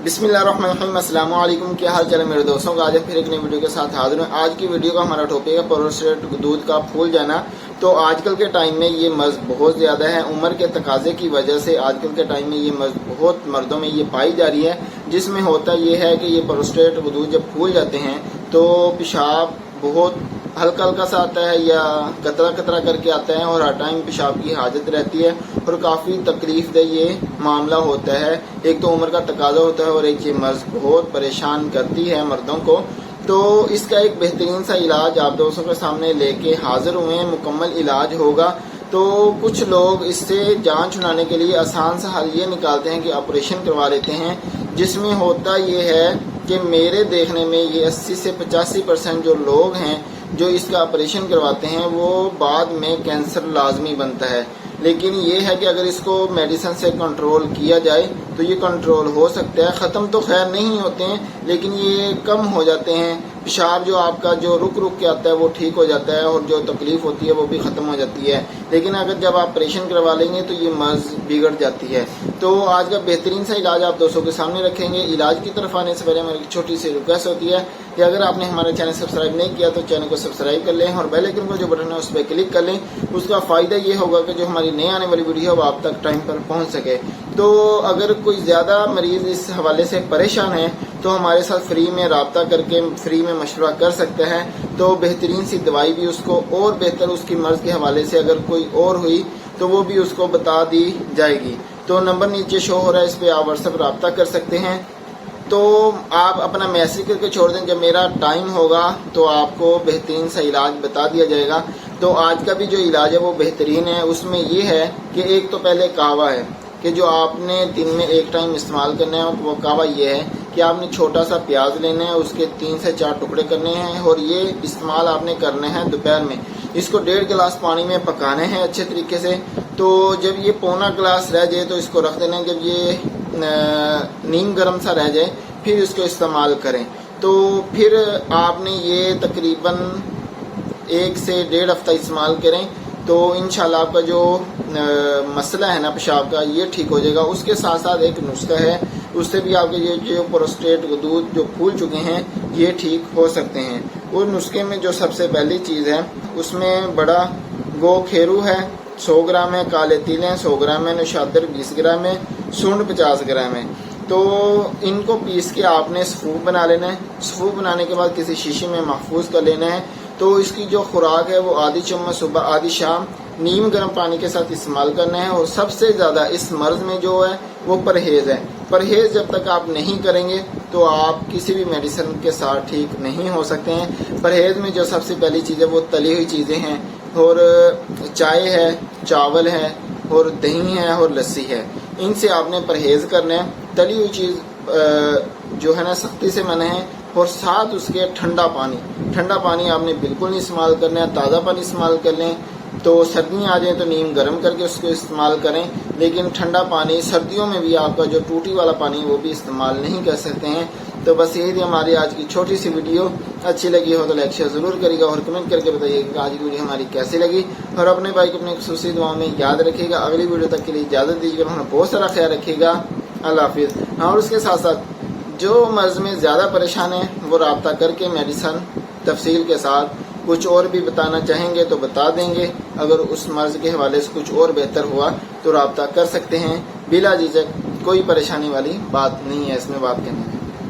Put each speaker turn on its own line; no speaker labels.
बिस्मिल्लाहिर्रहमानिर्रहीम। अस्सलाम वालेकुम। क्या हाल चाल है मेरे दोस्तों का। आज फिर एक नई वीडियो के साथ हाजिर हूँ। आज की वीडियो का हमारा टॉपिक है प्रोस्टेट दूध का फूल जाना। तो आजकल के टाइम में ये मर्ज बहुत ज़्यादा है। उम्र के तकाजे की वजह से आजकल के टाइम में ये मर्ज बहुत मर्दों में ये पाई जा रही है, जिसमें होता ये है कि ये प्रोस्टेट दूध जब फूल जाते हैं तो पेशाब बहुत हल्का हल्का सा आता है या कतरा कतरा करके आता है और हर टाइम पेशाब की हाजत रहती है और काफ़ी तकलीफ दह ये मामला होता है। एक तो उम्र का तकाजा होता है और एक ये मर्ज बहुत परेशान करती है मर्दों को। तो इसका एक बेहतरीन सा इलाज आप दोस्तों के सामने लेके हाजिर हुए हैं। मुकम्मल इलाज होगा। तो कुछ लोग इससे जान छुड़ाने के लिए आसान सा हल ये निकालते हैं कि ऑपरेशन करवा लेते हैं, जिसमें होता ये है कि मेरे देखने में ये 80 से 85% जो लोग हैं जो इसका ऑपरेशन करवाते हैं वो बाद में कैंसर लाजमी बनता है। लेकिन ये है कि अगर इसको मेडिसिन से कंट्रोल किया जाए तो ये कंट्रोल हो सकता है। ख़त्म तो खैर नहीं होते हैं लेकिन ये कम हो जाते हैं। पेशाब जो आपका जो रुक रुक के आता है वो ठीक हो जाता है और जो तकलीफ होती है वो भी ख़त्म हो जाती है। लेकिन अगर जब आप ऑपरेशन करवा लेंगे तो ये मर्ज बिगड़ जाती है। तो आज का बेहतरीन सा इलाज आप दोस्तों के सामने रखेंगे। इलाज की तरफ आने से पहले हमारी छोटी सी रिक्वेस्ट होती है कि अगर आपने हमारा चैनल सब्सक्राइब नहीं किया तो चैनल को सब्सक्राइब कर लें और बेल आइकन का जो बटन है उस पर क्लिक कर लें। उसका फ़ायदा ये होगा कि जो हमारी नई आने वाली वीडियो है वो आप तक टाइम पर पहुंच सके। तो अगर कोई ज़्यादा मरीज़ इस हवाले से परेशान है तो हमारे साथ फ्री में राब्ता करके फ्री में मशवरा कर सकते हैं। तो बेहतरीन सी दवाई भी उसको और बेहतर उसकी मर्ज़ के हवाले से अगर कोई और हुई तो वो भी उसको बता दी जाएगी। तो नंबर नीचे शो हो रहा है, इस पर आप व्हाट्सएप राब्ता कर सकते हैं। तो आप अपना मैसेज करके छोड़ दें, जब मेरा टाइम होगा तो आपको बेहतरीन सा इलाज बता दिया जाएगा। तो आज का भी जो इलाज है वो बेहतरीन है। उसमें ये है कि एक तो पहले कहवा है कि जो आपने दिन में एक टाइम इस्तेमाल करना है। वो कहवा ये है कि आपने छोटा सा प्याज लेना है, उसके 3 से 4 टुकड़े करने हैं और ये इस्तेमाल आपने करना है दोपहर में। इसको 1.5 गिलास पानी में पकाने हैं अच्छे तरीके से। तो जब ये पौना गिलास रह जाए तो इसको रख देना। जब ये नीम गर्म सा रह जाए फिर इसको इस्तेमाल करें। तो फिर आपने ये तकरीबन 1 से 1.5 हफ्ता इस्तेमाल करें तो इंशाल्लाह आपका जो मसला है ना पेशाब का ये ठीक हो जाएगा। उसके साथ साथ एक नुस्खा है, उससे भी आपके ये जो प्रोस्टेट दूध जो फूल चुके हैं ये ठीक हो सकते हैं। उस नुस्खे में जो सबसे पहली चीज़ है उसमें बड़ा गो खेरू है 100 ग्राम है, काले तिल हैं 100 ग्राम है, नशादर 20 ग्राम है, सूंड 50 ग्राम है। तो इनको पीस के आपने सफूफ बना लेना है। सफूफ बनाने के बाद किसी शीशे में महफूज कर लेना है। तो इसकी जो खुराक है वो आधी चम्मच सुबह आधी शाम नीम गर्म पानी के साथ इस्तेमाल करना है। और सबसे ज़्यादा इस मर्ज में जो है वो परहेज़ है। परहेज़ जब तक आप नहीं करेंगे तो आप किसी भी मेडिसिन के साथ ठीक नहीं हो सकते हैं। परहेज़ में जो सबसे पहली चीज़ है वो तली हुई चीज़ें हैं और चाय है, चावल है और दही है और लस्सी है। इनसे आपने परहेज़ करना है। तली हुई चीज़ जो है ना सख्ती से मना है। और साथ उसके ठंडा पानी आपने बिल्कुल नहीं इस्तेमाल करना है। ताज़ा पानी इस्तेमाल कर लें। तो सर्दियाँ आ जाए तो नीम गर्म करके उसको इस्तेमाल करें, लेकिन ठंडा पानी सर्दियों में भी आपका जो टूटी वाला पानी वो भी इस्तेमाल नहीं कर सकते हैं। तो बस यही थी हमारी आज की छोटी सी वीडियो। अच्छी लगी हो तो लाइक शेयर ज़रूर करिएगा और कमेंट करके बताइएगा कि आज की वीडियो हमारी कैसी लगी। और अपने भाई को अपनी खुसूसी दुआओं में याद रखिएगा। अगली वीडियो तक के लिए इजाज़त दीजिएगा। उन्हें बहुत सारा ख्याल रखिएगा। अल्लाह हाफिज़। और उसके साथ साथ जो मर्ज़ में ज़्यादा परेशान है वो राब्ता करके मेडिसिन तफसील के साथ कुछ और भी बताना चाहेंगे तो बता देंगे। अगर उस मर्ज़ के हवाले से कुछ और बेहतर हुआ तो राब्ता कर सकते हैं। बिला झिझक, कोई परेशानी वाली बात नहीं है इसमें बात करने में।